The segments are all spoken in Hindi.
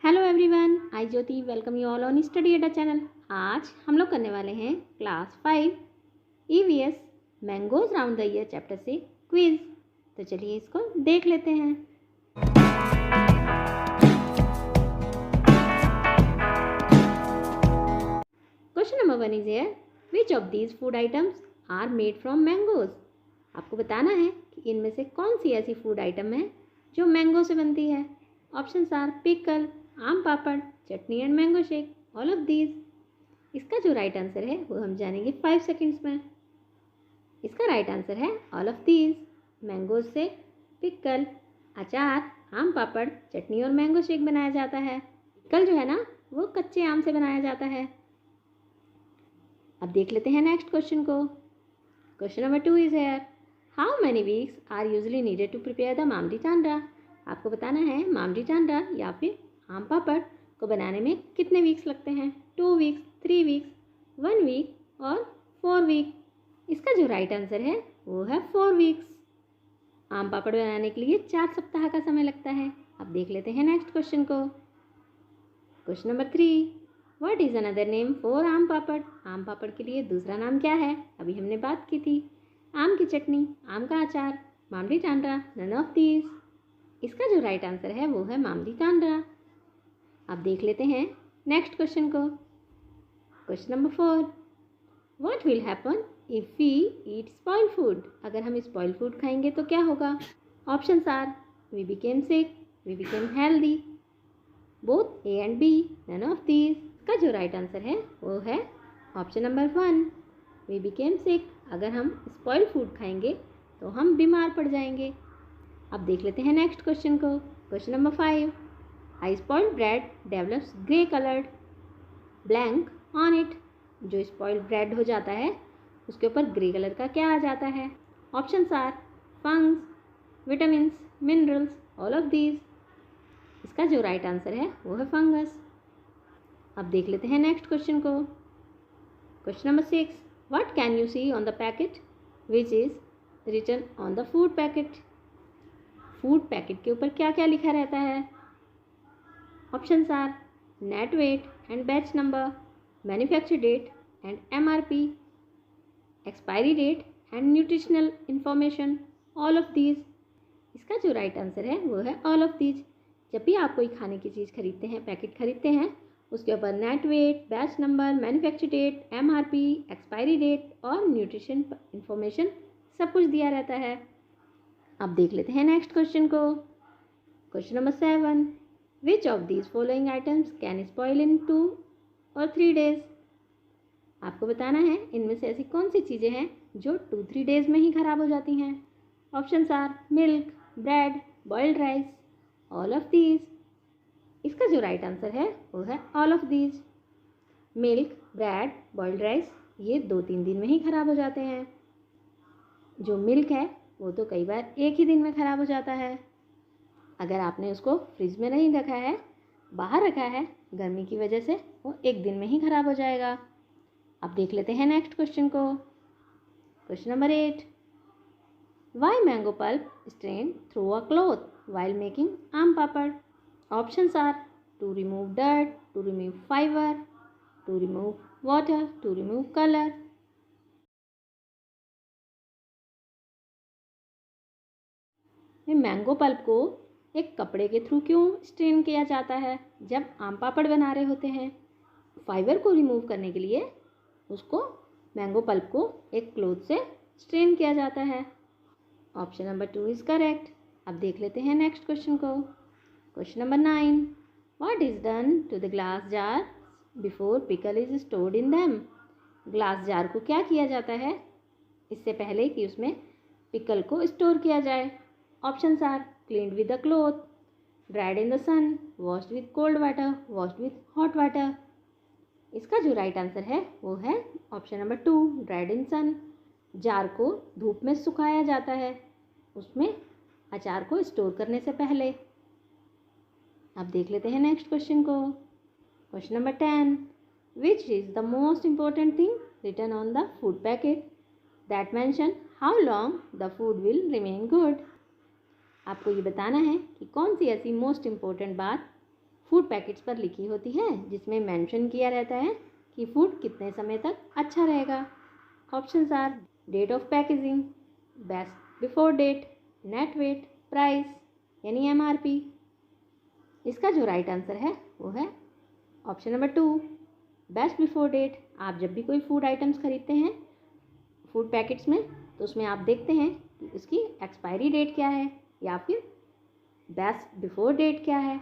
Hello everyone, I Jyoti welcome you all on study Adda channel. आज हम लोग करने वाले हैं class 5 EVS mangoes round the year chapter से क्विज। तो चलिए इसको देख लेते हैं। Question number 1 is here, which of these food items are made from mangoes. आपको बताना है कि इनमें से कौन सी ऐसी फूड आइटम है जो मैंगो से बनती है। Options are pickle, aam papad, chutney and mango shake, all of these. इसका जो राइट आंसर है वो हम जानेंगे 5 सेकेंड्स में। इसका राइट आंसर है ऑल ऑफ दीज। मैंगोज से पिकल, अचार, आम पापड़, चटनी और मैंगो शेक बनाया जाता है। पिकल जो है ना वो कच्चे आम से बनाया जाता है। अब देख लेते हैं नेक्स्ट क्वेश्चन को। Question number 2 is here, how many weeks are usually needed to prepare the mamidi tandra. आपको बताना है मामडी टांडा या फिर आम पापड़ को बनाने में कितने वीक्स लगते हैं। 2 वीक्स, 3 वीक्स, 1 वीक और 4 वीक। इसका जो राइट आंसर है वो है 4 वीक्स। आम पापड़ बनाने के लिए 4 सप्ताह का समय लगता है। अब देख लेते हैं नेक्स्ट क्वेश्चन को। Question number 3, what is another name for आम पापड़। आम पापड़ के लिए दूसरा नाम क्या है। अभी हमने बात की थी आम की चटनी, आम का अचार, मामडी टांडा, नन ऑफ दीज। इसका जो राइट आंसर है वो है मामडी टांडा। अब देख लेते हैं नेक्स्ट क्वेश्चन को। Question number 4, what will happen if we eat spoiled food. अगर हम स्पॉइल्ड फूड खाएंगे तो क्या होगा। Options are we became sick, we became healthy, both A and B, none of these. इसका जो राइट आंसर है वो है option number 1, we became sick. अगर हम स्पॉइल्ड फूड खाएंगे तो हम बीमार पड़ जाएंगे। अब देख लेते हैं नेक्स्ट क्वेश्चन को। Question number 5, I spoiled bread develops grey coloured blank on it. जो स्पॉइल्ड ब्रेड हो जाता है उसके ऊपर ग्रे कलर का क्या आ जाता है। Options are fungus, vitamins, minerals, all of these. इसका जो राइट आंसर है वो है फंगस। अब देख लेते हैं नेक्स्ट क्वेश्चन को। Question number 6, what can you see on the packet which is written on the food packet. Food packet के ऊपर क्या क्या लिखा रहता है। Options are net weight and batch number, manufacture date and MRP, expiry date and nutritional information, all of these. इसका जो राइट आंसर है वो है ऑल ऑफ दीज। जब भी आप कोई खाने की चीज़ खरीदते हैं, पैकेट खरीदते हैं, उसके ऊपर net weight, batch number, manufacture date, MRP, expiry date और न्यूट्रिशन इंफॉर्मेशन सब कुछ दिया रहता है। अब देख लेते हैं नेक्स्ट क्वेश्चन को। Question number 7, which of these following items can spoil in 2 और 3 डेज। आपको बताना है इनमें से ऐसी कौन सी चीज़ें हैं जो 2-3 डेज में ही ख़राब हो जाती हैं। Options are milk, bread, boiled rice, all of these. इसका जो राइट आंसर है वो है all of these. Milk, bread, boiled rice ये 2-3 दिन में ही ख़राब हो जाते हैं। जो मिल्क है वो तो कई बार एक ही दिन में ख़राब हो जाता है। अगर आपने उसको फ्रिज में नहीं रखा है, बाहर रखा है, गर्मी की वजह से वो एक दिन में ही ख़राब हो जाएगा। अब देख लेते हैं नेक्स्ट क्वेश्चन को। Question number 8, why mango pulp strain through a cloth while making aam papad. Options are to remove dirt, to remove fibre, to remove water, to remove colour. Mango pulp को एक कपड़े के थ्रू क्यों स्ट्रेन किया जाता है जब आम पापड़ बना रहे होते हैं। फाइबर को रिमूव करने के लिए उसको मैंगो पल्प को एक क्लॉथ से स्ट्रेन किया जाता है। Option number 2 is correct. अब देख लेते हैं नेक्स्ट क्वेश्चन को। Question number 9, what is done to the glass jar before pickle is stored in them. Glass jar को क्या किया जाता है इससे पहले कि उसमें पिकल को स्टोर किया जाए। Options are cleaned with the cloth, dried in the sun, washed with cold water, washed with hot water. इसका जो राइट आंसर है वो है option number 2, dried in sun. Jar को धूप में सुखाया जाता है उसमें अचार को स्टोर करने से पहले। अब देख लेते हैं नेक्स्ट क्वेश्चन को। Question number 10, which is the most important thing written on the food packet that mention how long the food will remain good. आपको ये बताना है कि कौन सी ऐसी मोस्ट इम्पॉर्टेंट बात फूड पैकेट्स पर लिखी होती है, जिसमें मेंशन किया रहता है कि फूड कितने समय तक अच्छा रहेगा। Options are date of packaging, best before date, net weight, price यानी MRP। इसका जो राइट आंसर है वो है option number 2, best before date. आप जब भी कोई फूड आइटम्स खरीदते हैं फूड पैकेट्स में, तो उसमें आप देखते हैं कि उसकी एक्सपायरी डेट क्या है या फिर बेस्ट बिफोर डेट क्या है।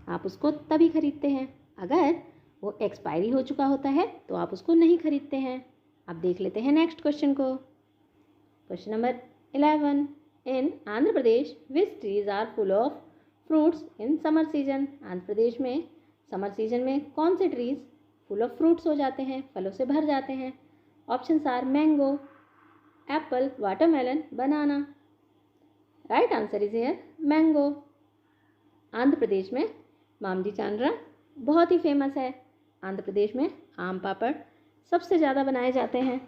आप उसको तभी खरीदते हैं। अगर वो एक्सपायरी हो चुका होता है तो आप उसको नहीं खरीदते हैं। अब देख लेते हैं नेक्स्ट क्वेश्चन को। Question number 11, in Andhra Pradesh which trees are full of fruits in summer season. Andhra Pradesh में समर सीजन में कौन से ट्रीज फुल ऑफ फ्रूट्स हो जाते हैं, फलों से भर जाते हैं। Options are mango, apple, watermelon, banana. Right answer is here mango. Andhra Pradesh में मामजी चांद्रा बहुत ही फेमस है। आंध्र प्रदेश में आम पापड़ सबसे ज़्यादा बनाए जाते हैं।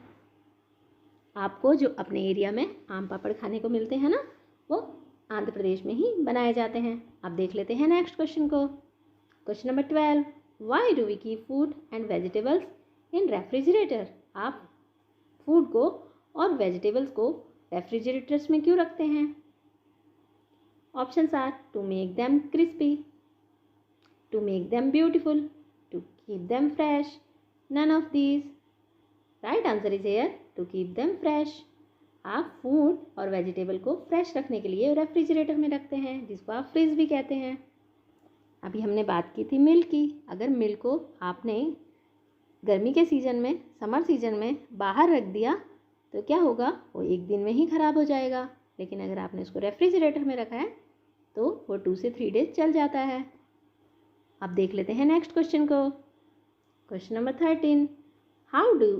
आपको जो अपने एरिया में आम पापड़ खाने को मिलते हैं ना, वो आंध्र प्रदेश में ही बनाए जाते हैं। अब देख लेते हैं नेक्स्ट क्वेश्चन को। Question number 12, why do we keep food and vegetables in refrigerator. आप फूड को और वेजिटेबल्स को रेफ्रिजरेटर्स में क्यों रखते हैं। Options are to make them crispy, to make them beautiful, to keep them fresh, none of these. Right answer is here to keep them fresh. आप फूड और वेजिटेबल को फ्रेश रखने के लिए रेफ्रिजरेटर में रखते हैं, जिसको आप फ्रीज भी कहते हैं। अभी हमने बात की थी मिल्क की। अगर मिल्क को आपने गर्मी के सीज़न में, समर सीज़न में बाहर रख दिया तो क्या होगा, वो एक दिन में ही ख़राब हो जाएगा। लेकिन अगर आपने उसको रेफ्रिजरेटर में रखा है तो वो 2 से 3 डेज चल जाता है। अब देख लेते हैं नेक्स्ट क्वेश्चन को। Question number 13, how do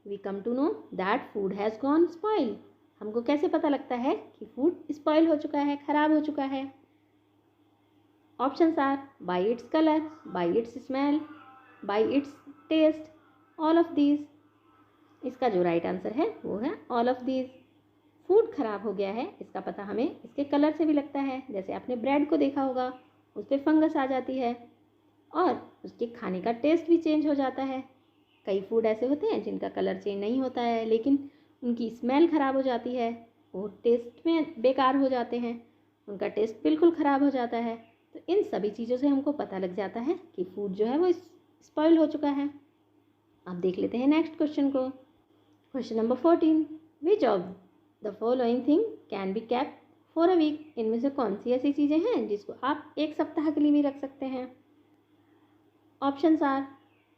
we come to know that food has gone spoil. हमको कैसे पता लगता है कि फूड स्पॉइल हो चुका है, ख़राब हो चुका है। Options are by its colour, by its smell, by its taste, all of these. इसका जो राइट आंसर है वो है ऑल ऑफ दीज। फूड ख़राब हो गया है इसका पता हमें इसके कलर से भी लगता है। जैसे आपने ब्रेड को देखा होगा, उस पर फंगस आ जाती है और उसके खाने का टेस्ट भी चेंज हो जाता है। कई फूड ऐसे होते हैं जिनका कलर चेंज नहीं होता है, लेकिन उनकी स्मेल ख़राब हो जाती है, वो टेस्ट में बेकार हो जाते हैं, उनका टेस्ट बिल्कुल ख़राब हो जाता है। तो इन सभी चीज़ों से हमको पता लग जाता है कि फूड जो है वो स्पॉइल हो चुका है। अब देख लेते हैं नेक्स्ट क्वेश्चन को। Question number 14, which of the following thing can be kept for a week. इनमें से कौन सी ऐसी चीज़ें हैं जिसको आप एक सप्ताह के लिए भी रख सकते हैं। Options are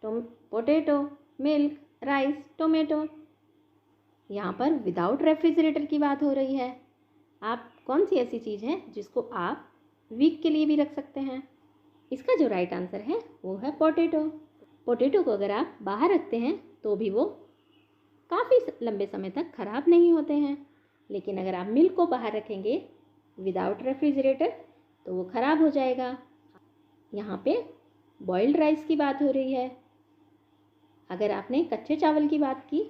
potato, milk, rice, tomato. यहाँ पर विदाउट रेफ्रिजरेटर की बात हो रही है। आप कौन सी ऐसी चीज़ है जिसको आप वीक के लिए भी रख सकते हैं। इसका जो राइट आंसर है वो है पोटैटो। पोटैटो को अगर आप बाहर रखते हैं तो भी वो काफ़ी लंबे समय तक ख़राब नहीं होते हैं, लेकिन अगर आप मिल्क को बाहर रखेंगे विदाउट रेफ्रिजरेटर तो वो ख़राब हो जाएगा। यहाँ पे बॉइल्ड राइस की बात हो रही है। अगर आपने कच्चे चावल की बात की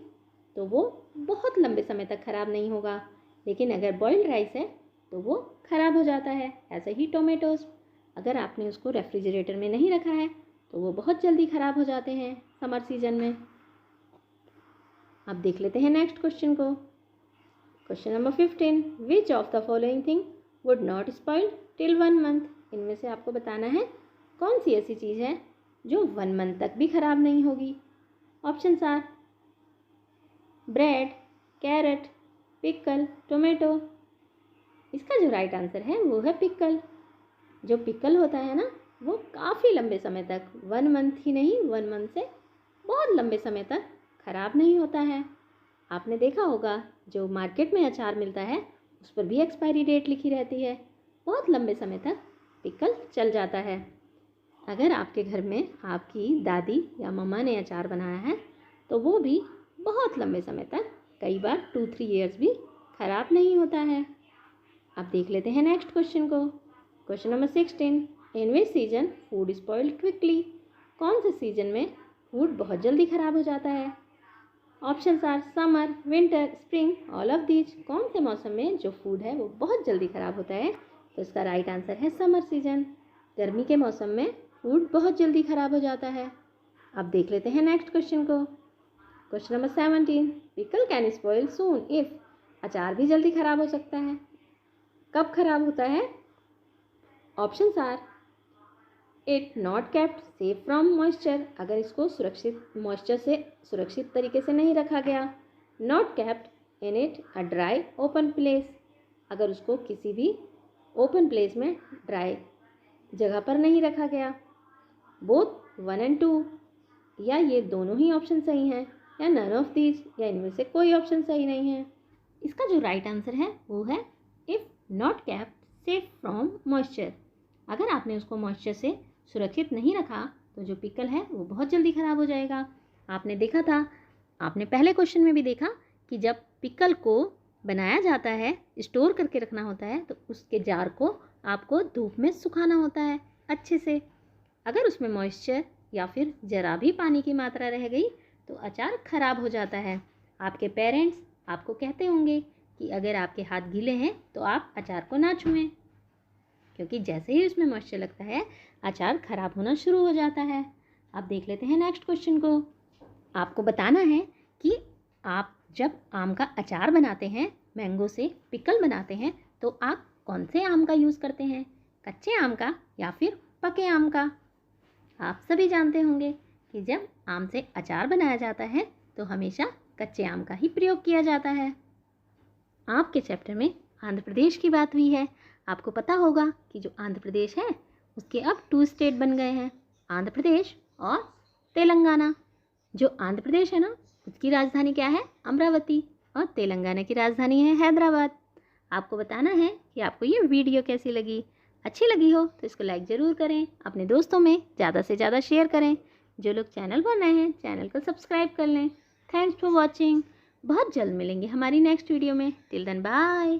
तो वो बहुत लंबे समय तक ख़राब नहीं होगा, लेकिन अगर बॉइल्ड राइस है तो वो ख़राब हो जाता है। ऐसे ही टोमेटोज़, अगर आपने उसको रेफ्रिजरेटर में नहीं रखा है तो वो बहुत जल्दी ख़राब हो जाते हैं समर सीजन में। अब देख लेते हैं नेक्स्ट क्वेश्चन को। Question number 15, which of the following thing would not spoil till 1 month. इनमें से आपको बताना है कौन सी ऐसी चीज़ है जो 1 मंथ तक भी ख़राब नहीं होगी। Options are bread, carrot, pickle, tomato. इसका जो राइट आंसर है वो है पिकल। जो पिकल होता है ना, वो काफ़ी लंबे समय तक, 1 मंथ ही नहीं, 1 मंथ से बहुत लंबे समय तक ख़राब नहीं होता है। आपने देखा होगा जो मार्केट में अचार मिलता है उस पर भी एक्सपायरी डेट लिखी रहती है। बहुत लंबे समय तक पिकल चल जाता है। अगर आपके घर में आपकी दादी या मम्मा ने अचार बनाया है तो वो भी बहुत लंबे समय तक, कई बार 2-3 ईयर्स भी ख़राब नहीं होता है। अब देख लेते हैं नेक्स्ट क्वेश्चन को। क्वेश्चन नंबर 16, इन विच सीजन फूड स्पॉइल्ड क्विकली। कौन से सीजन में फूड बहुत जल्दी ख़राब हो जाता है। Options are summer, winter, spring, all of these. कौन से मौसम में जो फूड है वो बहुत जल्दी ख़राब होता है, तो इसका राइट आंसर है समर सीजन। गर्मी के मौसम में फूड बहुत जल्दी ख़राब हो जाता है। अब देख लेते हैं नेक्स्ट क्वेश्चन को। Question number 17, pickle can spoil soon if. अचार भी जल्दी ख़राब हो सकता है। कब ख़राब होता है? Options are it not kept safe from moisture, अगर इसको सुरक्षित मॉइस्चर से सुरक्षित तरीके से नहीं रखा गया। Not kept in it a dry open place, अगर उसको किसी भी ओपन प्लेस में ड्राई जगह पर नहीं रखा गया। बोथ 1 and 2, या ये दोनों ही ऑप्शन सही हैं, या नन ऑफ दीज, या इनमें से कोई ऑप्शन सही नहीं है। इसका जो राइट आंसर है वो है if not kept safe from moisture. अगर आपने उसको मॉइस्चर से सुरक्षित नहीं रखा तो जो पिकल है वो बहुत जल्दी ख़राब हो जाएगा। आपने देखा था, आपने पहले क्वेश्चन में भी देखा कि जब पिकल को बनाया जाता है, स्टोर करके रखना होता है, तो उसके जार को आपको धूप में सुखाना होता है अच्छे से। अगर उसमें मॉइस्चर या फिर जरा भी पानी की मात्रा रह गई तो अचार ख़राब हो जाता है। आपके पेरेंट्स आपको कहते होंगे कि अगर आपके हाथ गीले हैं तो आप अचार को ना छुएं, क्योंकि जैसे ही उसमें मॉइस्चर लगता है अचार ख़राब होना शुरू हो जाता है। अब देख लेते हैं नेक्स्ट क्वेश्चन को। आपको बताना है कि आप जब आम का अचार बनाते हैं, मैंगो से पिकल बनाते हैं, तो आप कौन से आम का यूज़ करते हैं, कच्चे आम का या फिर पके आम का। आप सभी जानते होंगे कि जब आम से अचार बनाया जाता है तो हमेशा कच्चे आम का ही प्रयोग किया जाता है। आपके चैप्टर में आंध्र प्रदेश की बात हुई है। आपको पता होगा कि जो आंध्र प्रदेश है उसके अब 2 स्टेट बन गए हैं, आंध्र प्रदेश और तेलंगाना। जो आंध्र प्रदेश है ना, उसकी राजधानी क्या है? अमरावती, और तेलंगाना की राजधानी है हैदराबाद। आपको बताना है कि आपको ये वीडियो कैसी लगी। अच्छी लगी हो तो इसको लाइक ज़रूर करें, अपने दोस्तों में ज़्यादा से ज़्यादा शेयर करें। जो लोग चैनल पर नए हैं चैनल को सब्सक्राइब कर लें। Thanks for watching. बहुत जल्द मिलेंगे हमारी नेक्स्ट वीडियो में। Till then bye.